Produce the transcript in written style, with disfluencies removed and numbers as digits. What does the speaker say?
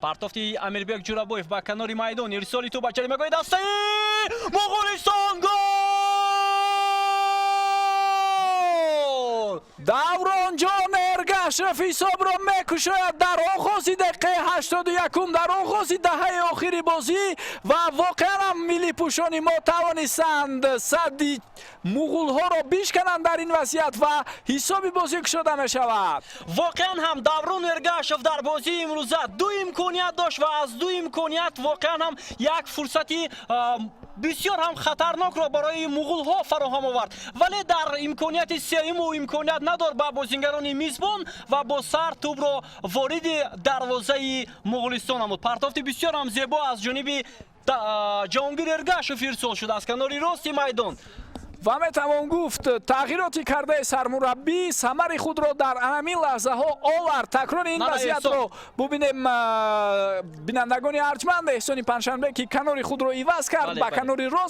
партофти Амирбек Ҷурабоев ба канори майдон ирсоли ту ба ҷаримагоҳи дастаи Муғулистон гол! Давронҷон Эргашев ҳисобро мекушояд дар оғози дақиқаи 81 дар оғози даҳаи охири бозӣ ва воқеан ҳам миллипӯшони мо тавонистанд садди муғулҳоро бишкананд дар ин вазъият ва ҳисоби бозӣ кушода мешавад. Воқеан ҳам Даврон Эргашев дар бозии имрӯза ду имконият дошт ва аз ду имконият воқеан ҳам як фурсати бисёр ҳам хатарнокро барои муғулҳо фароҳам овард, вале дар имконияти сеюму имконият надор ба бозингарони мизбон ва бо сар тӯбро вориди дарвозаи Муғулистон намуд. Партофти бисёр ҳам зебо аз ҷониби Ҷаҳонгир Эргашев ирсол шуд аз канори рости майдон. ва метавон гуфт тағйироти кардаи сармураббӣ самари худро дар ҳамин лаҳзаҳо овард. такрори ин вазъиятро бубинем. бинандагони арҷманд эҳсони паншанбе ки канори худро иваз кард ба канори рост.